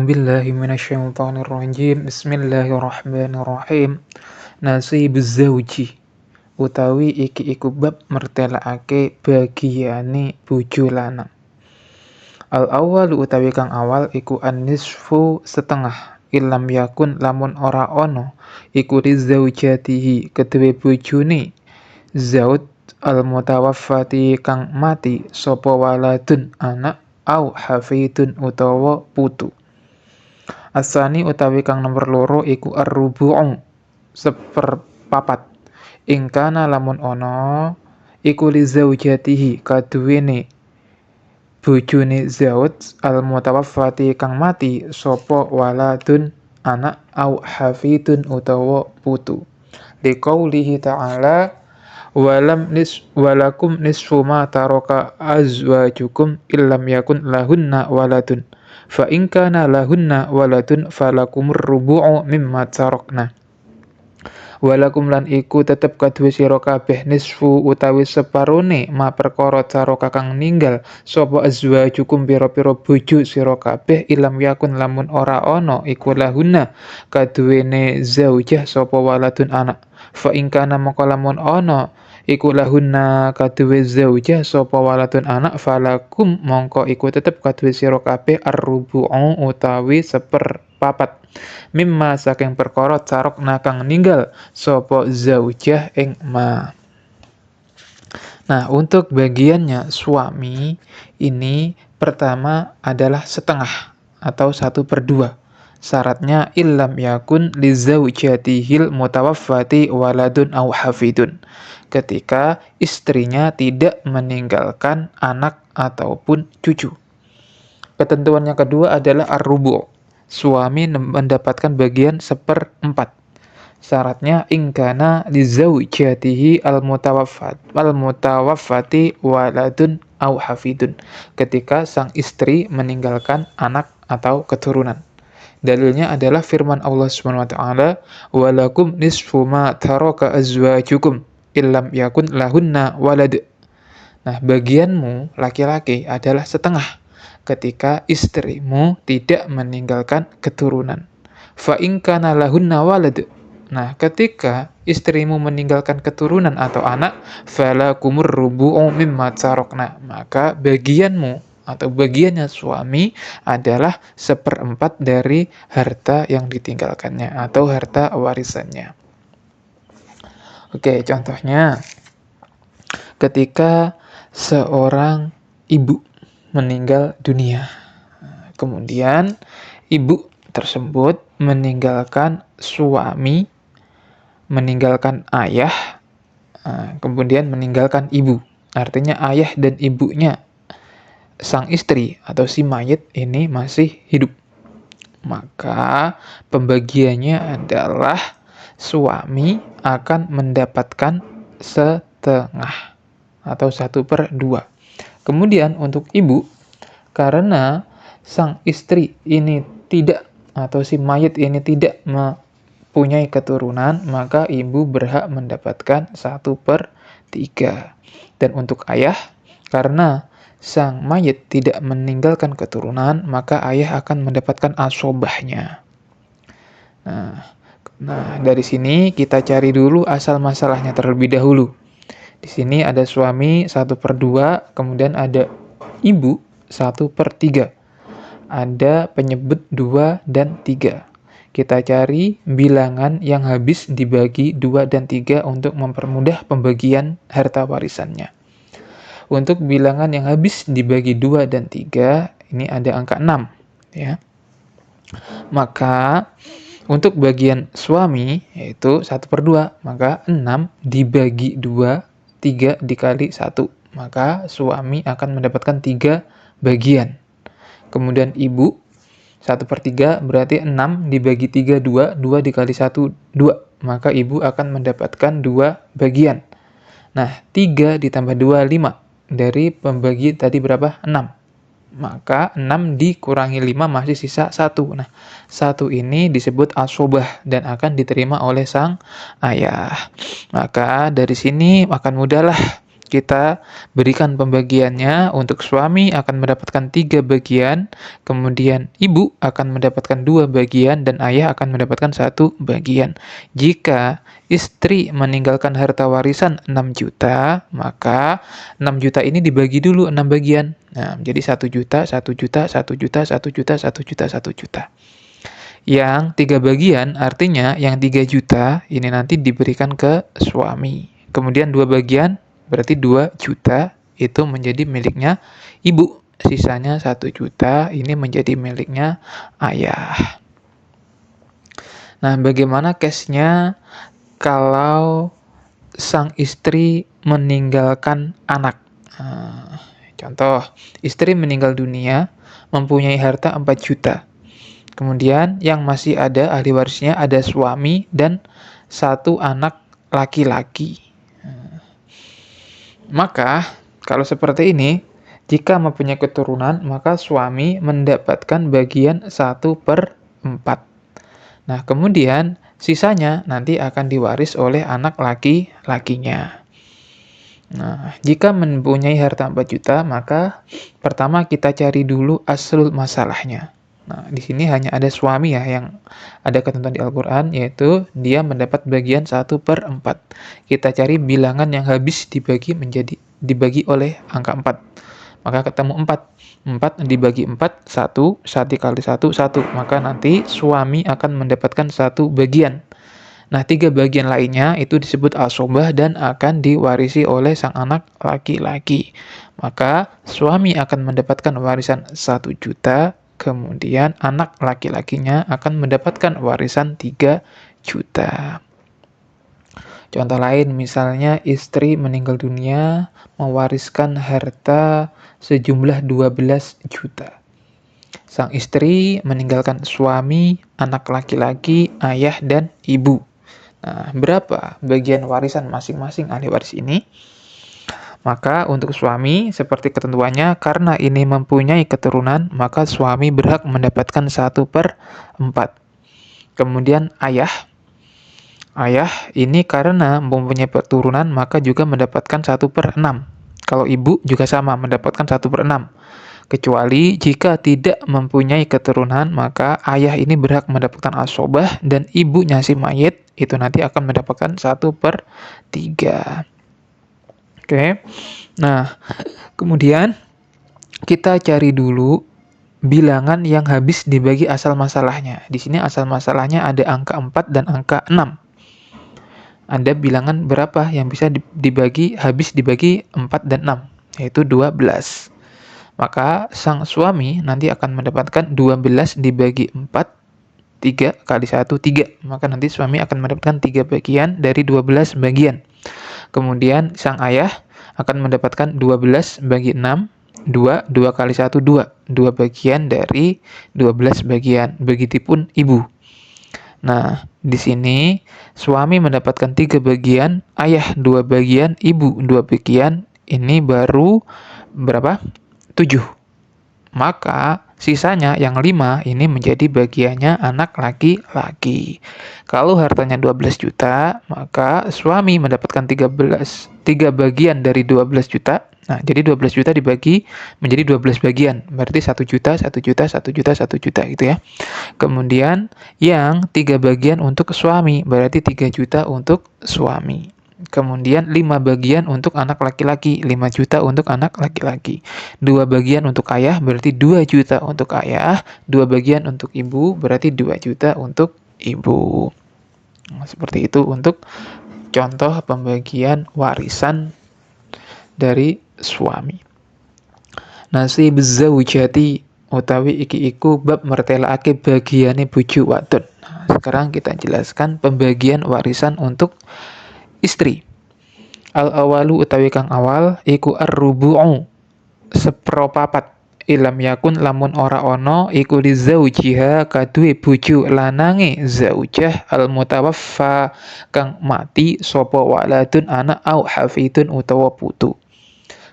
billahi minasyaitonir rajim. Bismillahirrahmanirrahim. Nasibuz zauji utawi iki iku bab mertelakake bagiane bojo lanang. Al awal utawi kang awal iku an-nisfu setengah ilam yakun lamun ora ono iku lizaujatihi kedue bojone zaud al mutawaffati kang mati sapa waladun anak au hafidun utawa putu. Asani utawi kang nomor loro iku ar-rubu'u seperpapat. Ingkana lamun ono iku li zaujatihi kaduwene bojone zaud al mutawaffati kang mati sapa waladun anak au hafidun utawa putu. Liqaulihi ta'ala walakum nisfu ma taraka azwajukum illam yakun lahunna waladun fa in kana lahunna waladun falakumur rubu'u mimma tarakna. Walakum lan iku tetep kaduwe sira kabeh nisfu utawi separone ma perkara taraka kang ninggal sapa azwajukum pira-pira bojo sira kabeh ilam yakun lamun ora ana iku lahunna kaduwene zaujah sapa waladun anak. Fa in kana mongko lamun ana iku lahunna kaduwe zaujah sapa waladun anak falakum mongko iku tetep kaduwe sira kabeh ar-rubu'u utawi seperpapat mimma saking perkara tarokna kang ninggal sapa zaujah ing ma. Nah, untuk bagiannya suami ini pertama adalah setengah atau 1/2. Syaratnya illam yakun li zaujatihil mutawaffati waladun au hafidun. Ketika istrinya tidak meninggalkan anak ataupun cucu. Ketentuan yang kedua adalah ar-rubu'. Suami mendapatkan bagian 1/4. Syaratnya ingkana li zaujatihi al-mutawaffati waladun au hafidun. Ketika sang istri meninggalkan anak atau keturunan. Dalilnya adalah firman Allah Subhanahu wa taala, "Walakum nisfu ma taraka azwajukum illam yakun lahunna walad." Nah, bagianmu laki-laki adalah setengah ketika istrimu tidak meninggalkan keturunan. Fa in kana lahunna walad. Nah, ketika istrimu meninggalkan keturunan atau anak, falakumur rubu'u mimma tarakna. Maka bagianmu atau bagiannya suami adalah 1/4 dari harta yang ditinggalkannya atau harta warisannya. Oke, contohnya ketika seorang ibu meninggal dunia. Kemudian ibu tersebut meninggalkan suami, meninggalkan ayah, kemudian meninggalkan ibu. Artinya ayah dan ibunya sang istri atau si mayit ini masih hidup. Maka pembagiannya adalah suami akan mendapatkan setengah atau 1/2. Kemudian untuk ibu, karena sang istri ini tidak atau si mayit ini tidak mempunyai keturunan, maka ibu berhak mendapatkan 1/3. Dan untuk ayah, karena sang mayit tidak meninggalkan keturunan, maka ayah akan mendapatkan asobahnya. Nah, dari sini kita cari dulu asal masalahnya terlebih dahulu. Di sini ada suami 1/2, kemudian ada ibu 1/3. Ada penyebut 2 dan 3. Kita cari bilangan yang habis dibagi 2 dan 3 untuk mempermudah pembagian harta warisannya. Untuk bilangan yang habis dibagi 2 dan 3, ini ada angka 6. Ya. Maka untuk bagian suami yaitu 1/2, maka 6 dibagi 2, 3 dikali 1. Maka suami akan mendapatkan 3 bagian. Kemudian ibu 1/3 berarti 6 dibagi 3, 2. 2 dikali 1, 2. Maka ibu akan mendapatkan 2 bagian. Nah, 3 ditambah 2, 5. Dari pembagi tadi berapa? 6. Maka 6 dikurangi 5 masih sisa 1. Nah, 1 ini disebut asobah dan akan diterima oleh sang ayah. Maka dari sini akan mudahlah kita berikan pembagiannya. Untuk suami akan mendapatkan 3 bagian, kemudian ibu akan mendapatkan 2 bagian, dan ayah akan mendapatkan 1 bagian. Jika istri meninggalkan harta warisan 6 juta, maka 6 juta ini dibagi dulu 6 bagian. Nah, jadi 1 juta, 1 juta, 1 juta, 1 juta, 1 juta, 1 juta. Yang 3 bagian artinya yang 3 juta ini nanti diberikan ke suami. Kemudian 2 bagian berarti 2 juta itu menjadi miliknya ibu. Sisanya 1 juta ini menjadi miliknya ayah. Nah, bagaimana case-nya kalau sang istri meninggalkan anak? Contoh, istri meninggal dunia mempunyai harta 4 juta. Kemudian yang masih ada ahli warisnya ada suami dan 1 anak laki-laki. Maka kalau seperti ini, jika mempunyai keturunan, maka suami mendapatkan bagian 1/4. Nah, kemudian sisanya nanti akan diwaris oleh anak laki-lakinya. Nah, jika mempunyai harta 4 juta, maka pertama kita cari dulu aslul masalahnya. Nah, di sini hanya ada suami ya yang ada ketentuan di Al-Quran, yaitu dia mendapat bagian 1/4. Kita cari bilangan yang habis dibagi oleh angka 4. Maka ketemu 4. 4 dibagi 4, 1. 1 kali 1, 1. Maka nanti suami akan mendapatkan 1 bagian. Nah, 3 bagian lainnya itu disebut asobah dan akan diwarisi oleh sang anak laki-laki. Maka suami akan mendapatkan warisan 1 juta, kemudian anak laki-lakinya akan mendapatkan warisan 3 juta. Contoh lain, misalnya istri meninggal dunia mewariskan harta sejumlah 12 juta. Sang istri meninggalkan suami, anak laki-laki, ayah, dan ibu. Nah, berapa bagian warisan masing-masing ahli waris ini? Maka untuk suami, seperti ketentuannya, karena ini mempunyai keturunan, maka suami berhak mendapatkan 1/4. Kemudian ayah ini karena mempunyai keturunan, maka juga mendapatkan 1/6. Kalau ibu juga sama, mendapatkan 1/6. Kecuali jika tidak mempunyai keturunan, maka ayah ini berhak mendapatkan asobah, dan ibunya si mayit itu nanti akan mendapatkan 1/3. Oke. Nah, kemudian kita cari dulu bilangan yang habis dibagi asal masalahnya. Di sini asal masalahnya ada angka 4 dan angka 6. Ada bilangan berapa yang bisa habis dibagi 4 dan 6, yaitu 12. Maka sang suami nanti akan mendapatkan 12 dibagi 4, 3 kali 1, 3. Maka nanti suami akan mendapatkan 3 bagian dari 12 bagian. Kemudian sang ayah akan mendapatkan 12 bagi 6, 2, 2 kali 1, 2. 2 bagian dari 12 bagian. Begitupun ibu. Nah, di sini suami mendapatkan 3 bagian, ayah 2 bagian, ibu 2 bagian. Ini baru berapa? 7. Maka sisanya yang 5 ini menjadi bagiannya anak laki-laki. Kalau hartanya 12 juta, maka suami mendapatkan 3 bagian dari 12 juta. Nah, jadi 12 juta dibagi menjadi 12 bagian. Berarti 1 juta, 1 juta, 1 juta, 1 juta gitu ya. Kemudian yang 3 bagian untuk suami, berarti 3 juta untuk suami. Kemudian 5 bagian untuk anak laki-laki, 5 juta untuk anak laki-laki. 2 bagian untuk ayah, berarti 2 juta untuk ayah. 2 bagian untuk ibu, berarti 2 juta untuk ibu. Nah, seperti itu untuk contoh pembagian warisan dari suami. Nasib zaujati utawi iki iku bab mertelake bagiane bojo wadon. Nah, sekarang kita jelaskan pembagian warisan untuk istri. Al-awalu utawi kang awal iku ar-rubu'u sepropapat ilam yakun lamun ora ono iku li zaujiha kaduwe bojo lanange zaujah al-mutawaffa kang mati sapa waladun anak au hafidun utawa putu.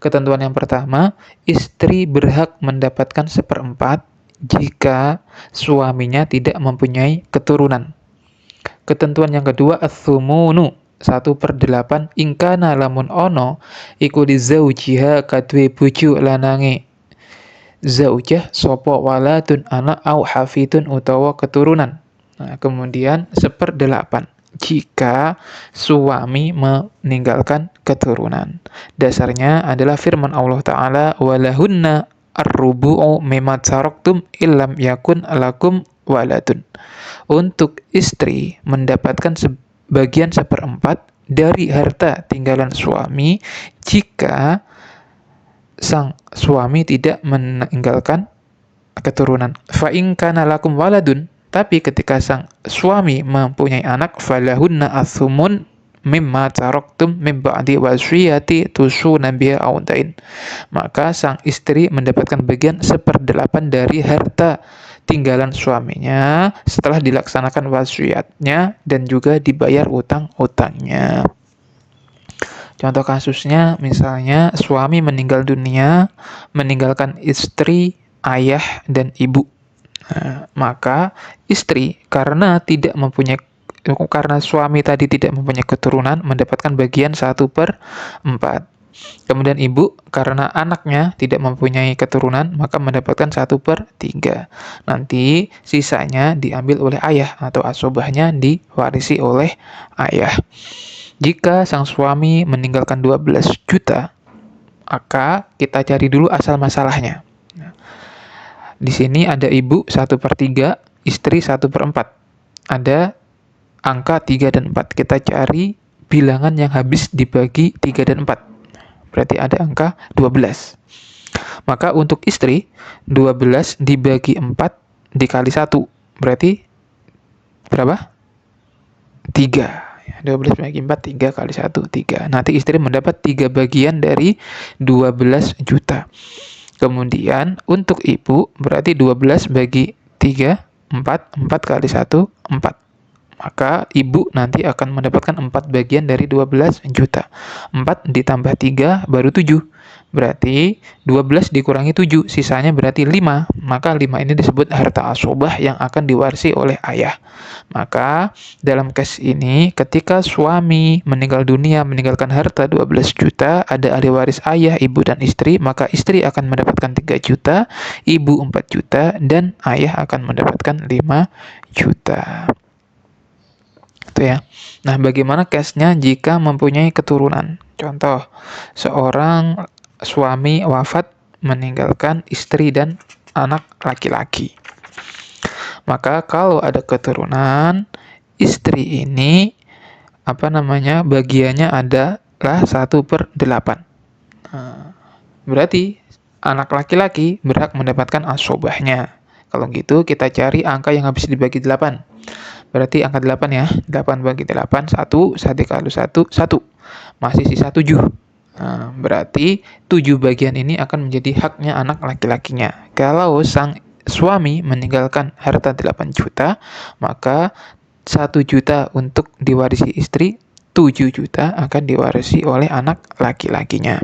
Ketentuan yang pertama, istri berhak mendapatkan 1/4 jika suaminya tidak mempunyai keturunan. Ketentuan yang kedua, ats-tsumunu. 1/8 ingkana lamun ono iku di zaujiha kadwe bojo lanange zaujah sopo waladun anak au hafidun utawa keturunan. Nah, kemudian 1/8 jika suami meninggalkan keturunan. Dasarnya adalah firman Allah Ta'ala walahunna ar-rubu'u mimma taraktum illam yakun lakum waladun. Untuk istri mendapatkan sebagian 1/4 dari harta tinggalan suami jika sang suami tidak meninggalkan keturunan. Fa in kana lakum waladun, tapi ketika sang suami mempunyai anak, falahunna athumun mimma taraktum mim ba'di wasiyati tusuna biha aw dain. Maka sang istri mendapatkan bagian 1/8 dari harta tinggalan suaminya setelah dilaksanakan wasiatnya dan juga dibayar utang-utangnya. Contoh kasusnya misalnya suami meninggal dunia, meninggalkan istri, ayah, dan ibu. Nah, maka istri karena suami tadi tidak mempunyai keturunan mendapatkan bagian 1/4. Kemudian ibu karena anaknya tidak mempunyai keturunan maka mendapatkan 1/3. Nanti sisanya diambil oleh ayah atau asobahnya diwarisi oleh ayah. Jika sang suami meninggalkan 12 juta, maka kita cari dulu asal masalahnya. Di sini ada ibu 1/3, istri 1/4. Ada angka 3 dan 4. Kita cari bilangan yang habis dibagi 3 dan 4. Berarti ada angka 12. Maka untuk istri, 12 dibagi 4 dikali 1. Berarti berapa? 3. 12 bagi 4, 3 kali 1, 3. Nanti istri mendapat 3 bagian dari 12 juta. Kemudian untuk ibu berarti 12 bagi 3, 4, 4 kali 1, 4. Maka ibu nanti akan mendapatkan 4 bagian dari 12 juta. 4 ditambah 3 baru 7. Berarti 12 dikurangi 7, sisanya berarti 5. Maka 5 ini disebut harta asobah yang akan diwarisi oleh ayah. Maka dalam case ini ketika suami meninggal dunia meninggalkan harta 12 juta, ada ahli waris ayah, ibu, dan istri, maka istri akan mendapatkan 3 juta, ibu 4 juta, dan ayah akan mendapatkan 5 juta. Itu ya. Nah, bagaimana case-nya jika mempunyai keturunan? Contoh, seorang suami wafat meninggalkan istri dan anak laki-laki. Maka kalau ada keturunan, istri ini bagiannya adalah 1/8. Berarti anak laki-laki berhak mendapatkan asobahnya. Kalau gitu kita cari angka yang habis dibagi 8. Berarti angka 8 ya. 8 bagi 8, 1 dikali 1, 1. Masih sisa 7. Nah, berarti 7 bagian ini akan menjadi haknya anak laki-lakinya. Kalau sang suami meninggalkan harta 8 juta, maka 1 juta untuk diwarisi istri, 7 juta akan diwarisi oleh anak laki-lakinya.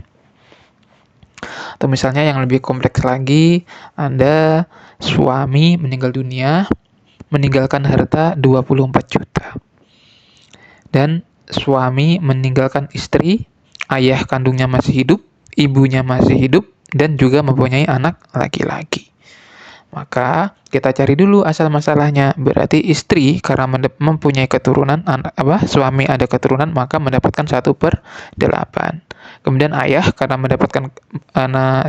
Atau misalnya yang lebih kompleks lagi, Anda suami meninggal dunia, meninggalkan harta 24 juta. Dan suami meninggalkan istri, ayah kandungnya masih hidup, ibunya masih hidup, dan juga mempunyai anak laki-laki. Maka kita cari dulu asal masalahnya. Berarti istri karena mempunyai keturunan, suami ada keturunan, maka mendapatkan 1/8. Kemudian ayah karena mendapatkan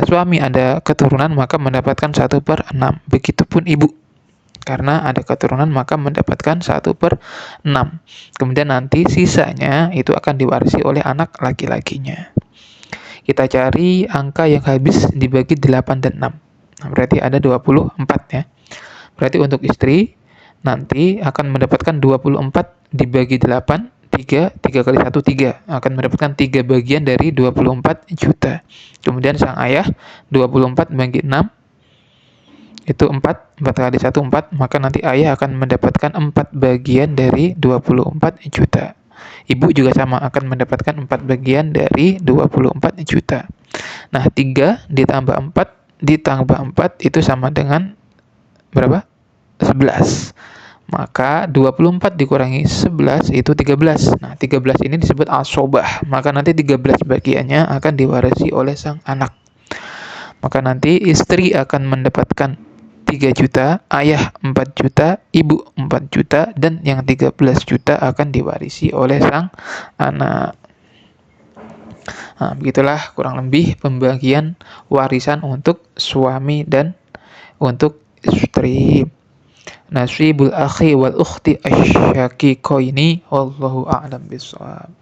suami ada keturunan, maka mendapatkan 1/6. Begitupun ibu. Karena ada keturunan maka mendapatkan 1/6. Kemudian nanti sisanya itu akan diwarisi oleh anak laki-lakinya. Kita cari angka yang habis dibagi 8 dan 6. Nah, berarti ada 24 ya. Berarti untuk istri nanti akan mendapatkan 24 dibagi 8, 3 kali 1, 3. Akan mendapatkan 3 bagian dari 24 juta. Kemudian sang ayah 24 bagi 6. Itu 4 kali 1, 4, maka nanti ayah akan mendapatkan 4 bagian dari 24 juta. Ibu juga sama, akan mendapatkan 4 bagian dari 24 juta. Nah, 3 ditambah 4 itu sama dengan berapa? 11. Maka 24 dikurangi 11 itu 13. Nah, 13 ini disebut asobah. Maka nanti 13 bagiannya akan diwarisi oleh sang anak. Maka nanti istri akan mendapatkan 3 juta, ayah 4 juta, ibu 4 juta, dan yang 13 juta akan diwarisi oleh sang anak. Nah, begitulah kurang lebih pembagian warisan untuk suami dan untuk istri. Nasibul akhi wal ukhti asyaqiqaini wallahu a'lam bishawab.